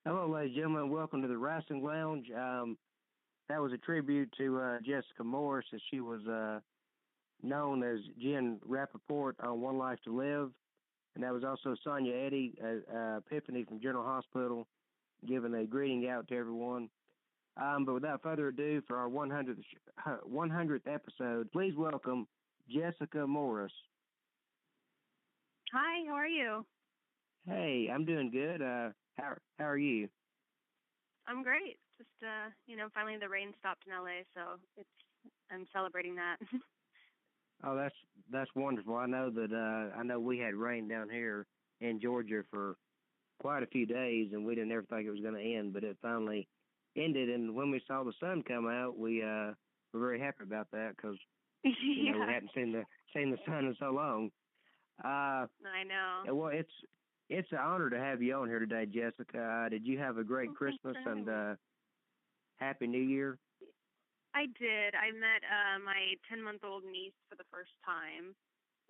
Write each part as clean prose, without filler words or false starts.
Hello, ladies and gentlemen. Welcome to the Wrestling Lounge. That was a tribute to Jessica Morris, as she was known as Jen Rappanport on One Life to Live. And that was also Sonia Eddy, Epiphany from General Hospital, giving a greeting out to everyone. But without further ado, for our 100th episode, please welcome Jessica Morris. Hi, how are you? Hey, I'm doing good. How are you? I'm great. Just finally the rain stopped in LA, so I'm celebrating that. Oh, that's wonderful. I know we had rain down here in Georgia for quite a few days, and we didn't ever think it was going to end, but it finally ended. And when we saw the sun come out, we were very happy about that because we hadn't seen the sun in so long. I know. Well, it's an honor to have you on here today, Jessica. Did you have a great Christmas and Happy New Year? I did. I met my 10-month-old niece for the first time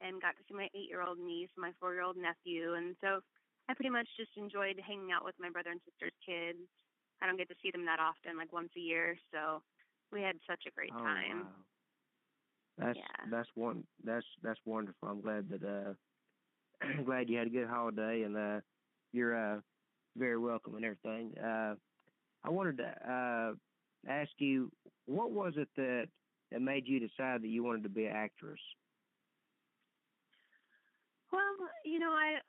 and got to see my 8-year-old niece, my 4-year-old nephew. And so I pretty much just enjoyed hanging out with my brother and sister's kids. I don't get to see them that often, like once a year. So we had such a great time. Wow. That's wonderful. I'm glad that glad you had a good holiday, and you're very welcome and everything. I wanted to ask you, what was it that made you decide that you wanted to be an actress? Well,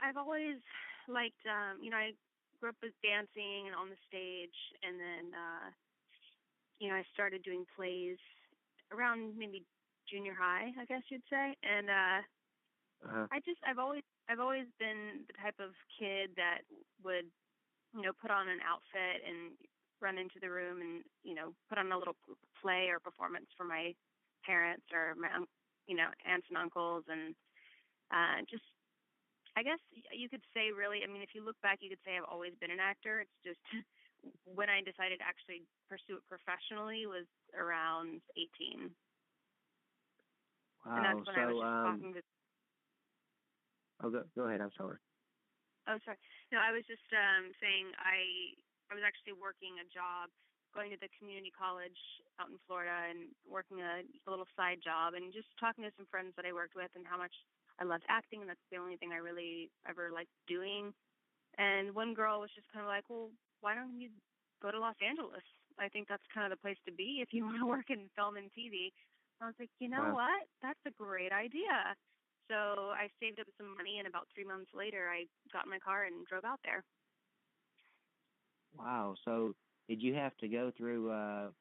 I've always liked, I grew up with dancing and on the stage, and then, I started doing plays around maybe junior high, I guess you'd say, and I've always been the type of kid that would, put on an outfit and run into the room and, put on a little play or performance for my parents or my, aunts and uncles. And just, I guess you could say really, if you look back, you could say I've always been an actor. It's just when I decided to actually pursue it professionally was around 18. Wow. And that's when I was just talking to... Oh, go ahead. I'm sorry. Oh, sorry. No, I was just saying I was actually working a job, going to the community college out in Florida and working a little side job and just talking to some friends that I worked with and how much I loved acting, and that's the only thing I really ever liked doing. And one girl was just kind of like, well, why don't you go to Los Angeles? I think that's kind of the place to be if you want to work in film and TV. I was like, what? That's a great idea. So I saved up some money, and about 3 months later, I got in my car and drove out there. Wow. So did you have to go through a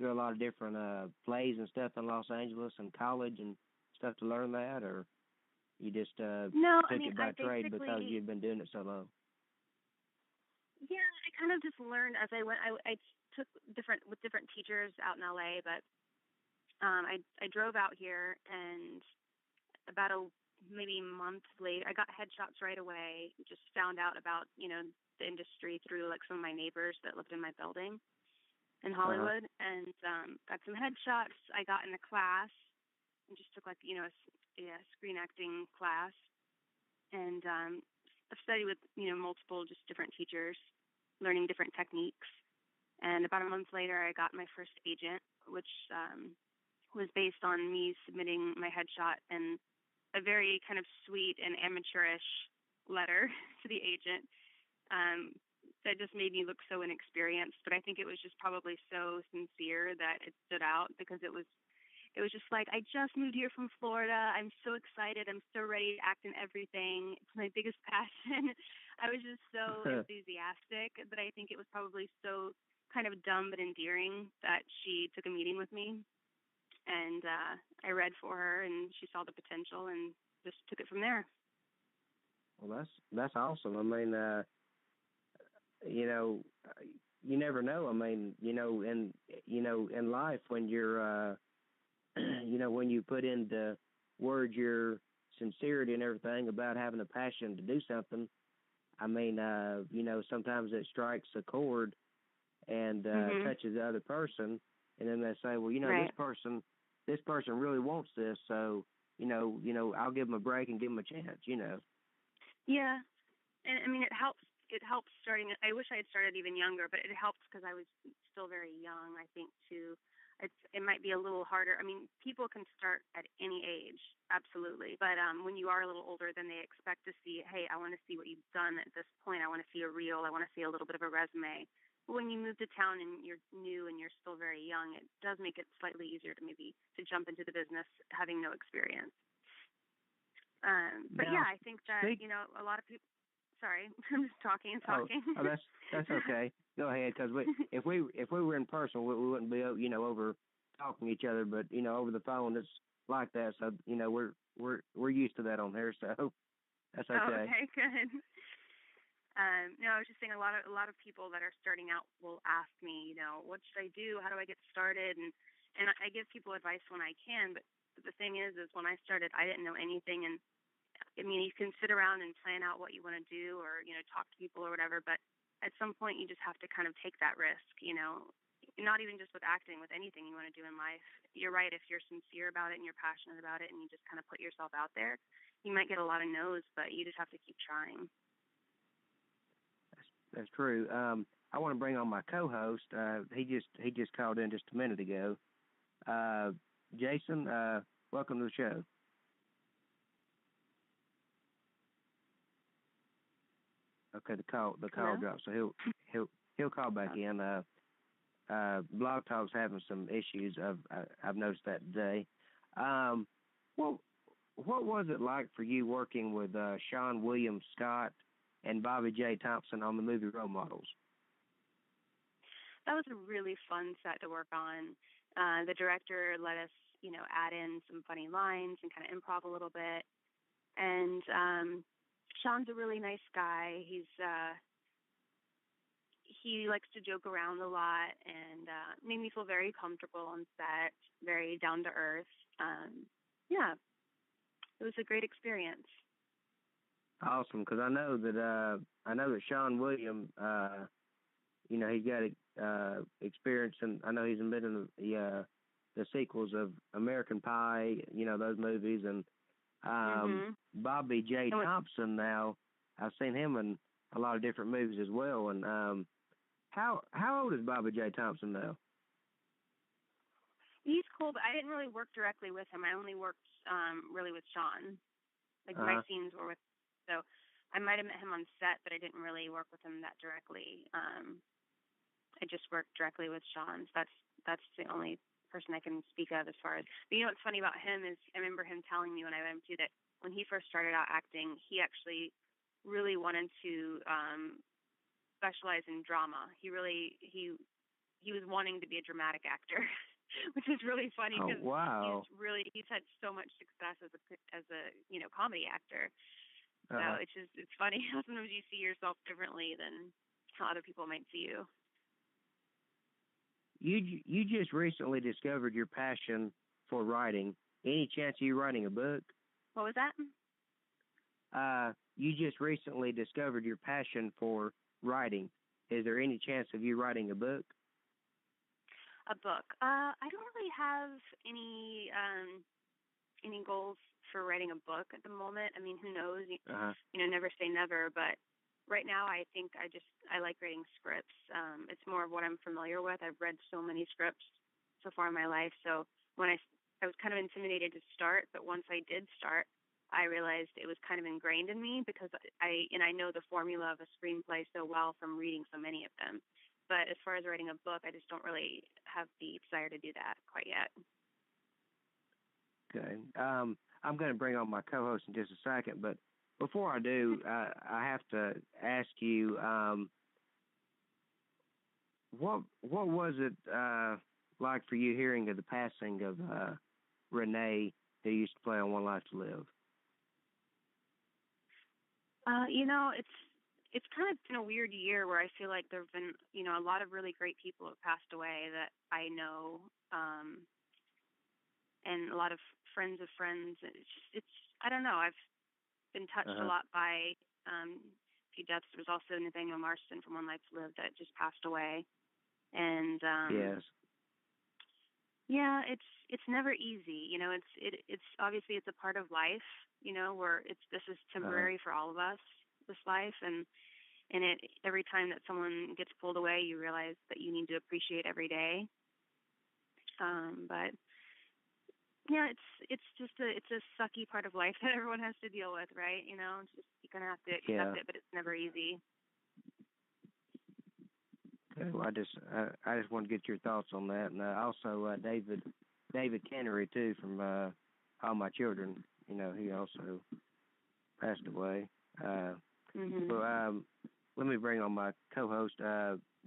lot of different plays and stuff in Los Angeles and college and stuff to learn that, or you just took it by trade because you'd been doing it so long? Yeah, I kind of just learned as I went. I took with different teachers out in LA, but I drove out here, and about maybe a month later, I got headshots right away. Just found out about, the industry through like some of my neighbors that lived in my building in Hollywood, and got some headshots. I got in a class and just took a screen acting class, and I've studied with, multiple just different teachers, learning different techniques. And about a month later, I got my first agent, which was based on me submitting my headshot and a very kind of sweet and amateurish letter to the agent that just made me look so inexperienced. But I think it was just probably so sincere that it stood out, because it was just like, I just moved here from Florida. I'm so excited. I'm so ready to act in everything. It's my biggest passion. I was just so enthusiastic that I think it was probably so kind of dumb but endearing that she took a meeting with me. And I read for her, and she saw the potential and just took it from there. Well, that's awesome. You never know. In life, when you're, when you put into words your sincerity and everything about having a passion to do something, sometimes it strikes a chord and touches the other person, and then they say, well, right. this person really wants this, so I'll give them a break and give them a chance. Yeah, and it helps it helps starting. I wish I had started even younger, but it helps because I was still very young. I think too. It might be a little harder. I mean, people can start at any age, absolutely. But when you are a little older, then they expect to see, hey, I want to see what you've done at this point. I want to see a reel. I want to see a little bit of a resume. But when you move to town and you're new and you're still very young, it does make it slightly easier to jump into the business having no experience. But yeah, I think that a lot of people. Sorry, I'm just talking and talking. Oh, that's okay. Go ahead, because if we were in person, we wouldn't be over talking to each other. But over the phone, it's like that. So we're used to that on here. So that's okay. Oh, okay, good. No, I was just saying a lot of people that are starting out will ask me, what should I do? How do I get started? And I give people advice when I can. But the thing is when I started, I didn't know anything. And I mean, you can sit around and plan out what you want to do or, talk to people or whatever, but at some point you just have to kind of take that risk, not even just with acting, with anything you want to do in life. You're right. If you're sincere about it and you're passionate about it and you just kind of put yourself out there, you might get a lot of no's, but you just have to keep trying. That's true. I want to bring on my co-host. He just called in just a minute ago. Jason, welcome to the show. Okay, the call dropped, so he'll call back in. Blog Talk's having some issues. I've noticed that today. What was it like for you working with Sean William Scott and Bobby J. Thompson on the movie Role Models? That was a really fun set to work on. The director let us, add in some funny lines and kind of improv a little bit, and Sean's a really nice guy. He likes to joke around a lot and made me feel very comfortable on set, very down to earth. Yeah, it was a great experience. Awesome, because I know that Sean William, he's got experience, and I know he's been in the sequels of American Pie, those movies, and Bobby J. Thompson. Now I've seen him in a lot of different movies as well. And how old is Bobby J. Thompson now? He's cool, but I didn't really work directly with him. I only worked really with Sean. Like my scenes were with, so I might have met him on set, but I didn't really work with him that directly. I just worked directly with Sean. So that's the only person I can speak of as far as. But what's funny about him is I remember him telling me when I went to that when he first started out acting, he actually really wanted to specialize in drama. He was wanting to be a dramatic actor, which is really funny because he's had so much success as a comedy actor. So it's funny how sometimes you see yourself differently than how other people might see you. You just recently discovered your passion for writing. Any chance of you writing a book? What was that? You just recently discovered your passion for writing. Is there any chance of you writing a book? A book? I don't really have any goals for writing a book at the moment. I mean, who knows? Never say never, but right now, I think I like writing scripts. It's more of what I'm familiar with. I've read so many scripts so far in my life. So when I was kind of intimidated to start, but once I did start, I realized it was kind of ingrained in me because I know the formula of a screenplay so well from reading so many of them. But as far as writing a book, I just don't really have the desire to do that quite yet. Okay. I'm going to bring on my co-host in just a second, but before I do, I have to ask you, what was it like for you hearing of the passing of Renee, who used to play on One Life to Live? It's kind of been a weird year where I feel like there have been, a lot of really great people have passed away that I know, and a lot of friends of friends. It's I don't know. I've been touched a lot by a few deaths. There was also Nathaniel Marston from One Life to Live that just passed away, and yes. Yeah, it's never easy. It's obviously it's a part of life. Where this is temporary for all of us, this life, and And every time that someone gets pulled away, you realize that you need to appreciate every day. But yeah, it's just it's a sucky part of life that everyone has to deal with, right? You know, it's just you kind of have to accept it, but it's never easy. Okay, well, I just want to get your thoughts on that, and also David Cannery too from All My Children. You know, he also passed away. So let me bring on my co-host,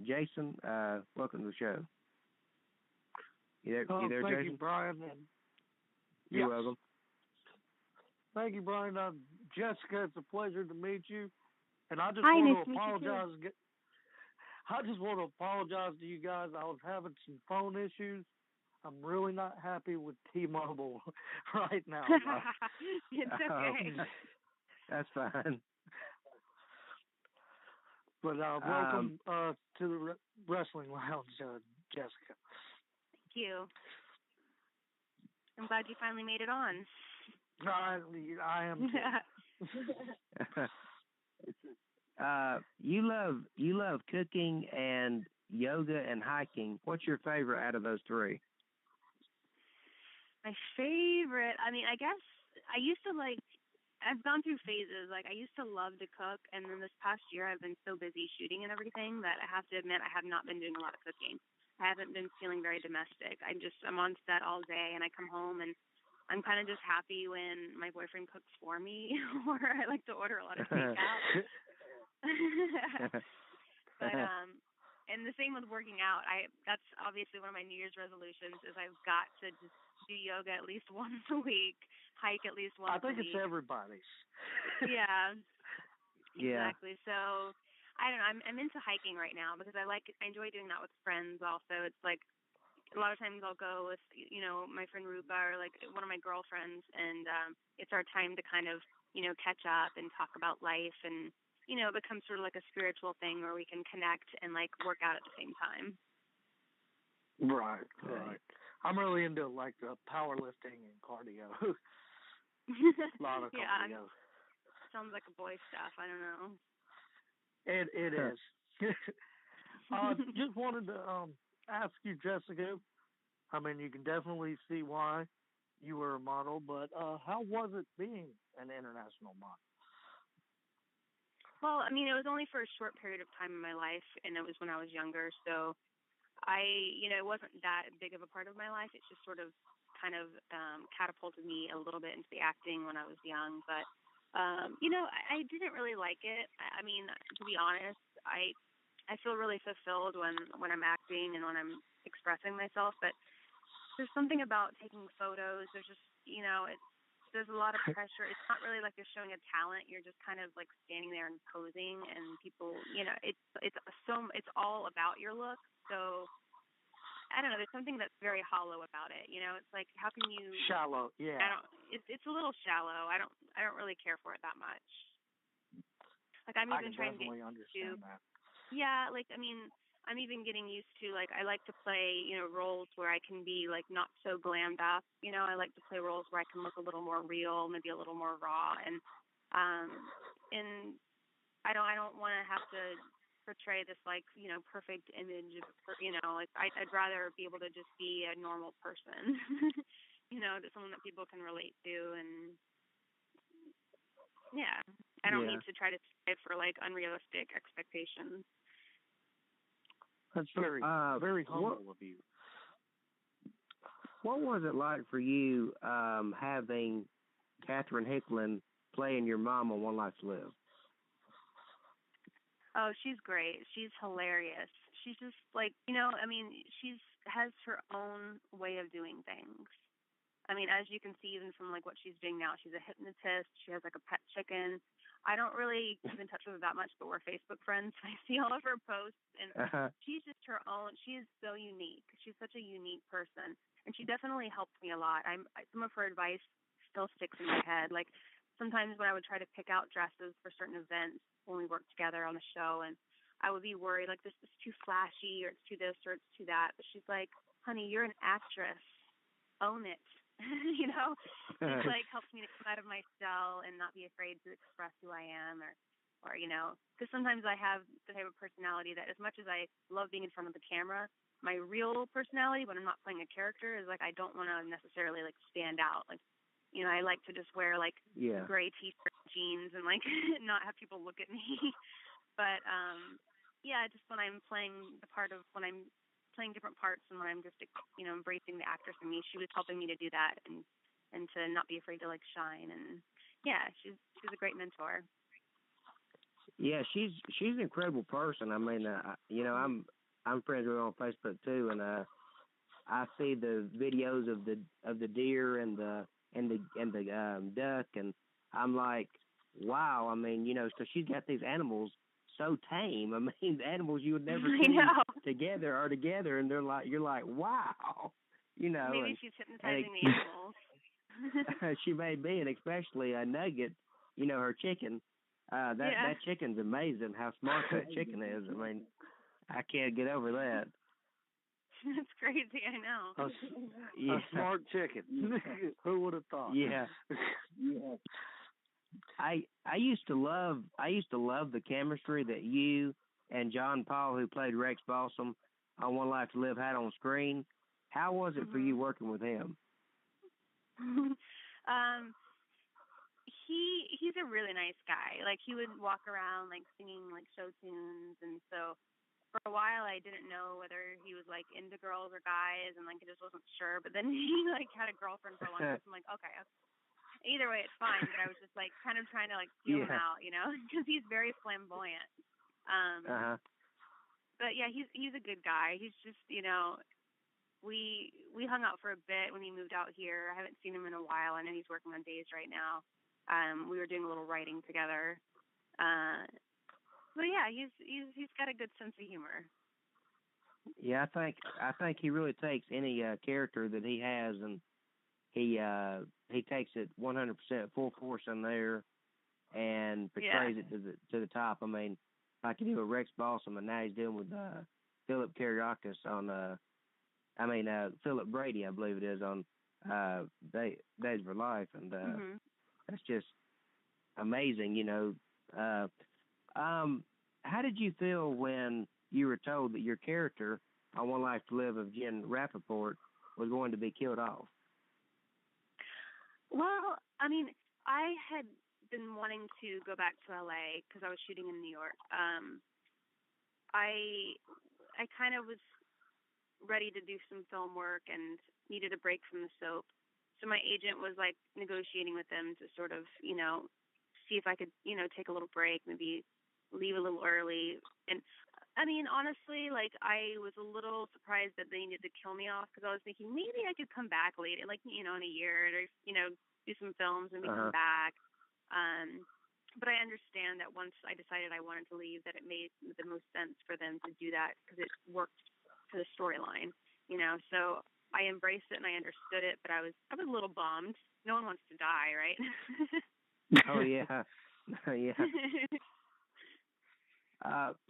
Jason. Welcome to the show. You there, thank Jason? You, Brian. You're welcome. Thank you, Brian. Jessica, it's a pleasure to meet you. And I just Hi, want nice to apologize. I just want to apologize to you guys. I was having some phone issues. I'm really not happy with T-Mobile right now. It's okay. That's fine. But welcome to the Wrestling Lounge, Jessica. Thank you. I'm glad you finally made it on. I am too. You love cooking and yoga and hiking. What's your favorite out of those three? My favorite, I mean, I guess I used to I've gone through phases. Like, I used to love to cook, and then this past year I've been so busy shooting and everything that I have to admit I have not been doing a lot of cooking. I haven't been feeling very domestic. I'm on set all day, and I come home, and I'm kind of just happy when my boyfriend cooks for me, or I like to order a lot of takeout. But and the same with working out. That's obviously one of my New Year's resolutions is I've got to just do yoga at least once a week, hike at least once a week. I think it's everybody's. Yeah. Exactly. So I don't know. I'm into hiking right now because I enjoy doing that with friends also. It's like a lot of times I'll go with, you know, my friend Rupa or like one of my girlfriends, and it's our time to kind of, you know, catch up and talk about life, and, you know, it becomes sort of like a spiritual thing where we can connect and like work out at the same time. Right. I'm really into like the powerlifting and cardio. A lot of cardio. Yeah, sounds like a boy stuff. I don't know. It is. Just wanted to ask you, Jessica. I mean, you can definitely see why you were a model, but how was it being an international model? Well, I mean, it was only for a short period of time in my life, and it was when I was younger. So it wasn't that big of a part of my life. It just sort of kind of catapulted me a little bit into the acting when I was young. But, I didn't really like it. I mean, to be honest, I feel really fulfilled when I'm acting and when I'm expressing myself. But there's something about taking photos. There's just, there's a lot of pressure. It's not really like you're showing a talent. You're just kind of like standing there and posing, and people, it's all about your look. So I don't know. There's something that's very hollow about it. You know, it's like, how can you? Shallow, yeah. It's a little shallow. I don't really care for it that much. Like I'm even trying to get used to. That. Yeah, like I mean, I'm even getting used to like I like to play, roles where I can be like not so glammed up. I like to play roles where I can look a little more real, maybe a little more raw, and I don't want to have to portray this like perfect image of like I'd rather be able to just be a normal person, to someone that people can relate to, and yeah, I don't need to try to strive for like unrealistic expectations. That's very humble of you. What was it like for you having Catherine Hicklin playing your mom on One Life to Live? Oh, she's great. She's hilarious. She's just like, she's has her own way of doing things. I mean, as you can see, even from like what she's doing now, she's a hypnotist. She has like a pet chicken. I don't really keep in touch with her that much, but we're Facebook friends. I see all of her posts, and she's just her own. She is so unique. She's such a unique person, and she definitely helped me a lot. Some of her advice still sticks in my head. Like sometimes when I would try to pick out dresses for certain events when we worked together on the show, and I would be worried like this is too flashy, or it's too this, or it's too that. But she's like, "Honey, you're an actress. Own it." It like helps me to come out of my shell and not be afraid to express who I am, or or, because sometimes I have the type of personality that as much as I love being in front of the camera, my real personality when I'm not playing a character is like I don't want to necessarily like stand out. Like, I like to just wear like gray t-shirt, jeans, and like not have people look at me. But just when I'm playing when I'm playing different parts and when I'm just embracing the actress in me, she was helping me to do that and to not be afraid to like shine. And she's a great mentor. Yeah, she's an incredible person. I mean, I'm friends with her on Facebook too, and I see the videos of the deer and the duck, and I'm like, wow. I mean, so she's got these animals so tame. I mean, the animals you would never see together are together, and you're like, wow. Maybe she's hypnotizing the animals. She may be, and especially a Nugget, her chicken. That chicken's amazing. How smart that chicken is. I mean, I can't get over that. That's crazy. I know. A smart chicken. Who would have thought? Yeah. I used to love the chemistry that you and John Paul, who played Rex Balsam on One Life to Live, had on screen. How was it for you working with him? He's a really nice guy. Like, he would walk around like singing like show tunes, and so for a while I didn't know whether he was like into girls or guys, and like I just wasn't sure. But then he like had a girlfriend for a long time. So I'm like, okay, either way it's fine. But I was just like kind of trying to like feel him out, because he's very flamboyant. But yeah, he's a good guy. He's just we hung out for a bit when he moved out here. I haven't seen him in a while. I know he's working on days right now. We were doing a little writing together. But yeah, he's got a good sense of humor. Yeah, I think he really takes any character that he has, and he takes it 100% full force in there and portrays it to the top. I mean, like he did with Rex Balsam, and now he's doing with Philip Kiriakis on Philip Brady, I believe it is, on Days of Our Life, and that's just amazing, how did you feel when you were told that your character on One Life to Live of Jen Rappanport was going to be killed off? Well, I mean, I had been wanting to go back to LA because I was shooting in New York. I kind of was ready to do some film work and needed a break from the soap. So my agent was like negotiating with them to sort of, see if I could, take a little break, maybe leave a little early. And I mean, honestly, like I was a little surprised that they needed to kill me off because I was thinking maybe I could come back later, like, in a year or, do some films and come back. But I understand that once I decided I wanted to leave, that it made the most sense for them to do that because it worked for the storyline, so I embraced it and I understood it, but I was a little bummed. No one wants to die, right? Oh yeah. Yeah.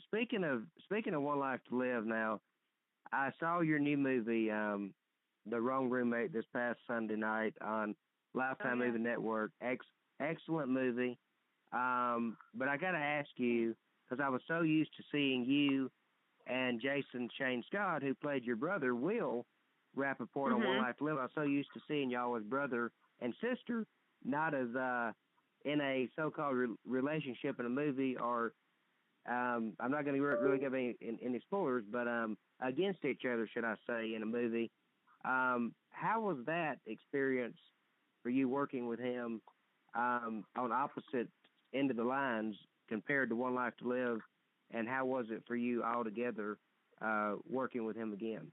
Speaking of One Life to Live now, I saw your new movie, The Wrong Roommate, this past Sunday night on Lifetime Movie Network. Excellent movie. But I got to ask you, because I was so used to seeing you and Jason Shane Scott, who played your brother, Will Rappanport on One Life to Live. I was so used to seeing y'all as brother and sister, not as in a so-called relationship in a movie, or I'm not going to really give any spoilers, but against each other, should I say, in a movie. How was that experience for you working with him on opposite end of the lines compared to One Life to Live? And how was it for you all together working with him again?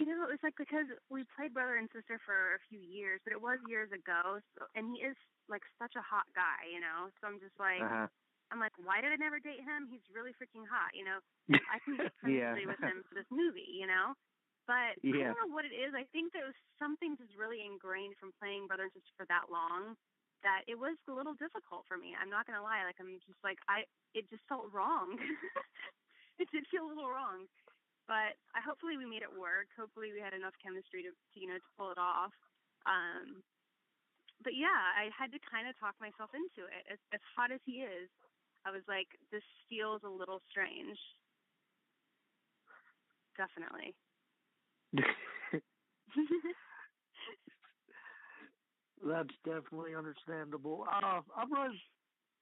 It was like because we played brother and sister for a few years, but it was years ago. So, and he is like such a hot guy, So I'm just like, I'm like, why did I never date him? He's really freaking hot, I can get chemistry with him for this movie, But I don't know what it is. I think there was something just really ingrained from playing brother and sister for that long that it was a little difficult for me. I'm not going to lie. Like, I'm just like, it just felt wrong. It did feel a little wrong, but hopefully we made it work. Hopefully we had enough chemistry to pull it off. but yeah, I had to kind of talk myself into it. As hot as he is, I was like, this feels a little strange. Definitely. That's definitely understandable. I've read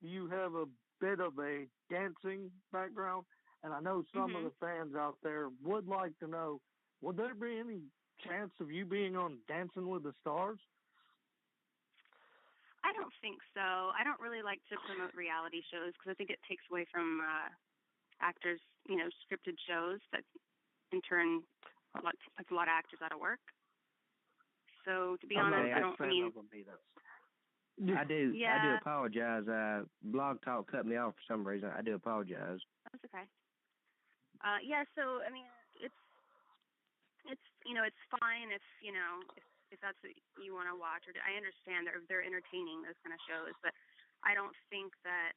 you have a bit of a dancing background, and I know some of the fans out there would like to know, would there be any chance of you being on Dancing with the Stars? I don't think so. I don't really like to promote reality shows because I think it takes away from actors, scripted shows that in turn puts a lot of actors out of work. So to be honest, I don't mean. I do. Yeah. I do apologize. Blog Talk cut me off for some reason. I do apologize. That's okay. Yeah. So I mean, it's it's fine if that's what you want to watch. Or I understand they're entertaining, those kind of shows, but I don't think that.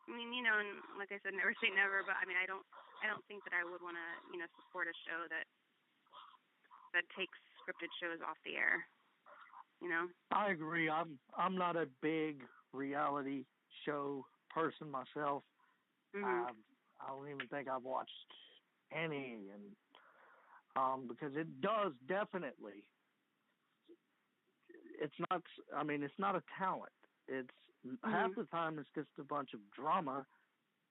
I mean, and like I said, never say never, but I mean, I don't think that I would want to support a show that takes scripted shows off the air. I agree. I'm not a big reality show person myself. I don't even think I've watched any, and because it does definitely. It's not. I mean, it's not a talent. It's half the time it's just a bunch of drama,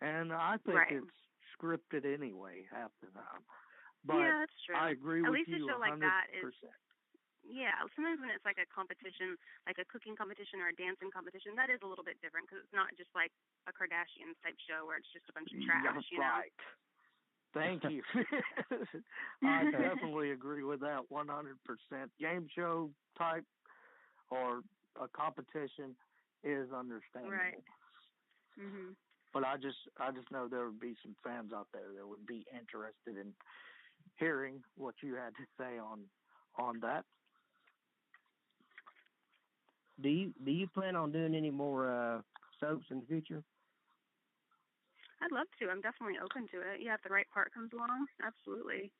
and I think it's scripted anyway half the time. But yeah, that's true. I agree At with least you 100%. A show like that is. Yeah, sometimes when it's like a competition, like a cooking competition or a dancing competition, that is a little bit different because it's not just like a Kardashians type show where it's just a bunch of trash. That's right. Thank you. I definitely agree with that 100%. Game show type or a competition is understandable. Right. Mhm. But I just know there would be some fans out there that would be interested in hearing what you had to say on that. Do you plan on doing any more soaps in the future? I'd love to. I'm definitely open to it. Yeah, if the right part comes along, absolutely.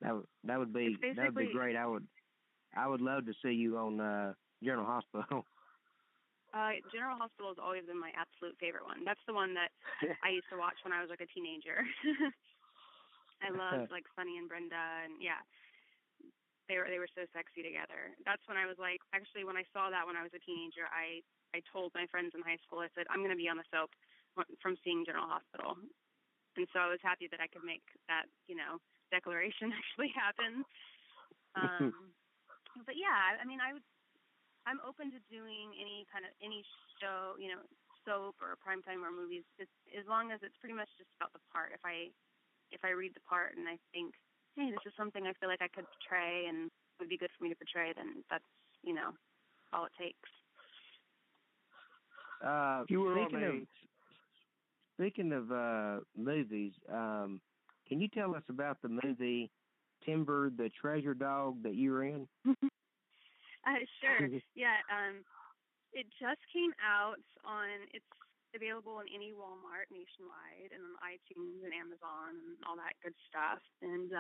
That would be great. I would love to see you on General Hospital. General Hospital has always been my absolute favorite one. That's the one that I used to watch when I was like a teenager. I loved like Sunny and Brenda, and yeah, they were so sexy together. That's when I was like, actually, when I saw that when I was a teenager, I told my friends in high school, I said, I'm going to be on the soap from seeing General Hospital. And so I was happy that I could make that, declaration actually happen. But yeah, I mean, I'm open to doing any show, soap or primetime or movies, just as long as it's pretty much just about the part. If I read the part and I think, hey, this is something I feel like I could portray and would be good for me to portray, then that's, all it takes. Speaking of movies, can you tell us about the movie Timber the Treasure Dog that you were in? Sure. Yeah. It just came out it's available in any Walmart nationwide and on iTunes and Amazon and all that good stuff. And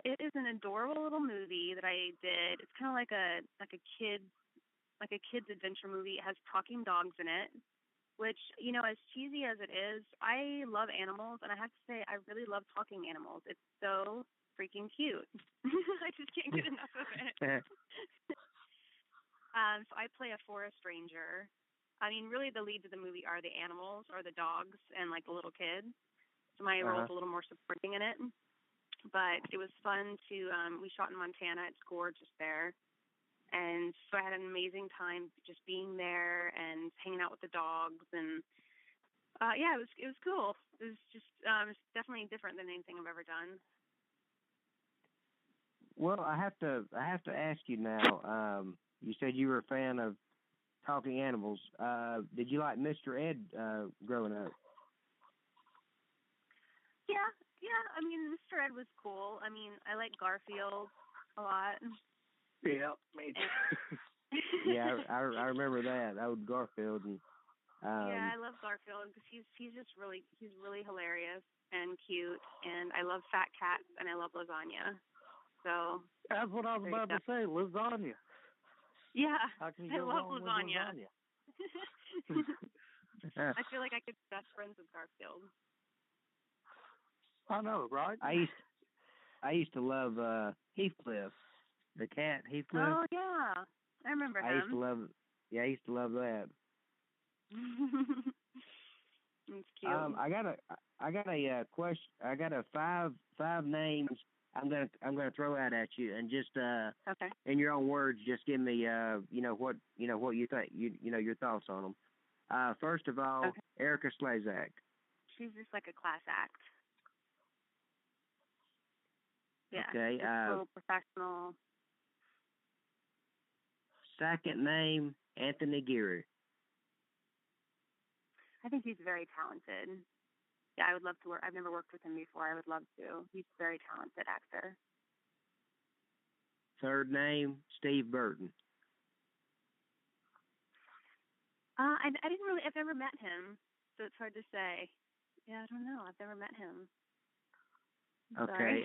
it is an adorable little movie that I did. It's kind of like a kid's adventure movie. It has talking dogs in it, which, as cheesy as it is, I love animals, and I have to say I really love talking animals. It's so freaking cute. I just can't get enough of it. So I play a forest ranger. I mean, really the leads of the movie are the animals or the dogs and like the little kid. So my role's a little more supporting in it. But it was fun to, we shot in Montana. It's gorgeous there. And so I had an amazing time just being there and hanging out with the dogs. And yeah, it was cool. It was just it's definitely different than anything I've ever done. Well, I have to ask you now. You said you were a fan of talking animals. Did you like Mr. Ed growing up? Yeah. I mean, Mr. Ed was cool. I mean, I like Garfield a lot. Yeah, me too. Yeah, I remember that. I was Garfield. And, yeah, I love Garfield because he's really hilarious and cute, and I love fat cats and I love lasagna. So That's what I was about to say, lasagna. Yeah, How can you I go love wrong lasagna. with lasagna? I feel like I could be best friends with Garfield. I know, right? I used to love Heathcliff, the cat Heathcliff. Oh yeah, I remember him. I used to love that. It's cute. I got a question. I got a five names. I'm gonna throw out at you, and just okay. in your own words, just give me what you think your thoughts on them. First of all, okay. Erica Slezak. She's just like a class act. Yeah. Okay. Just so professional. Second name, Anthony Geary. I think he's very talented. Yeah, I would love to work. I've never worked with him before. I would love to. He's a very talented actor. Third name, Steve Burton. I didn't really. I've never met him, so it's hard to say. Yeah, I don't know. I've never met him. Okay.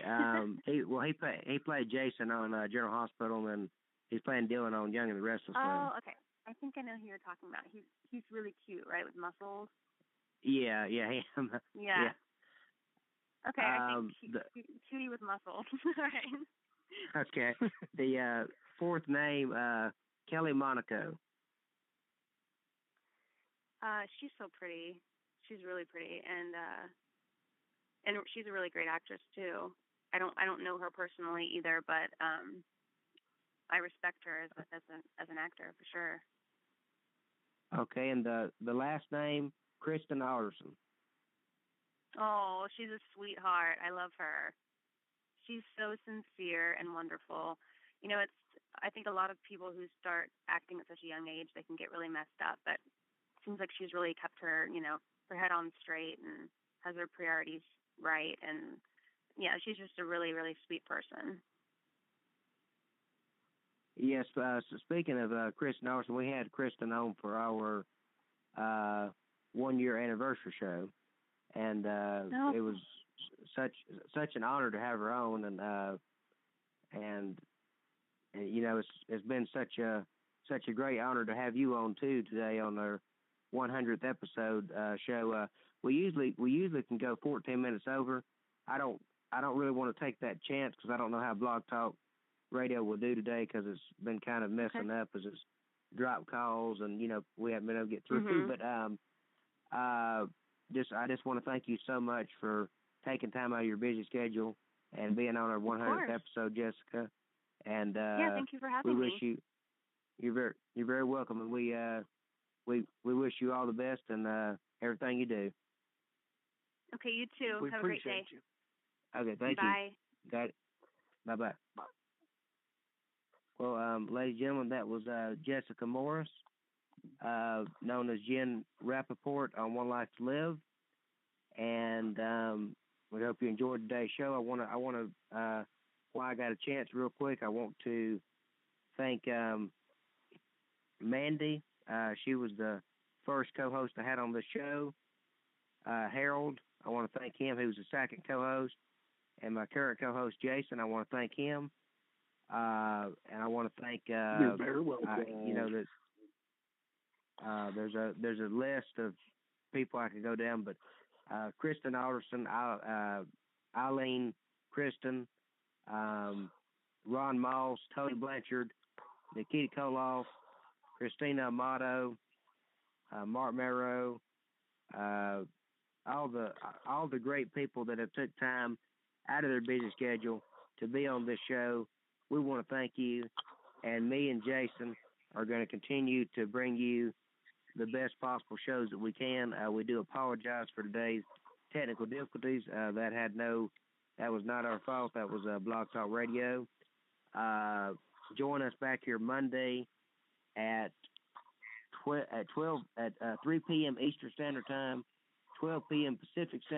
He played Jason on General Hospital, and he's playing Dylan on Young and the Restless. Oh, okay. I think I know who you're talking about. He's really cute, right, with muscles. Yeah. Yeah. Okay, I think cutie with muscles. Right. Okay. The fourth name, Kelly Monaco. She's so pretty. She's really pretty, and she's a really great actress too. I don't know her personally either, but I respect her as an actor for sure. Okay, and the last name, Kristen Alderson. Oh, she's a sweetheart. I love her. She's so sincere and wonderful. I think a lot of people who start acting at such a young age, they can get really messed up, but it seems like she's really kept her head on straight and has her priorities right. And yeah, she's just a really, really sweet person. Yes, so speaking of Kristen Alderson, we had Kristen on for our 1-year anniversary show, and it was such an honor to have her on, and it's been such a great honor to have you on too today on our 100th episode show. We usually can go 14 minutes over. I don't really want to take that chance because I don't know how Blog Talk Radio will do today because it's been kind of messing up as it's dropped calls and we haven't been able to get through. Mm-hmm. But I just want to thank you so much for taking time out of your busy schedule and being on our 100th episode, Jessica. And thank you for having me. We wish you're very welcome, and we wish you all the best and everything you do. Okay, you too. We have a great day. You. Okay, thank you. Bye. Got it. Bye. Well, ladies and gentlemen, that was Jessica Morris, known as Jen Rappanport on One Life to Live, and we hope you enjoyed today's show. I want to, while I got a chance, real quick, I want to thank Mandy. She was the first co-host I had on the show. Harold, I want to thank him. He was the second co-host, and my current co-host Jason. I want to thank him. And I want to thank you're very welcome. There's a list of people I could go down, but Kristen Alderson, Eileen Kristen, Ron Moss, Tony Blanchard, Nikita Koloff, Christina Amato, Mark Merrow, all the great people that have took time out of their busy schedule to be on this show. We want to thank you, and me and Jason are going to continue to bring you the best possible shows that we can. We do apologize for today's technical difficulties. That was not our fault. That was Blog Talk Radio. Join us back here Monday at 3 p.m. Eastern Standard Time, 12 p.m. Pacific Standard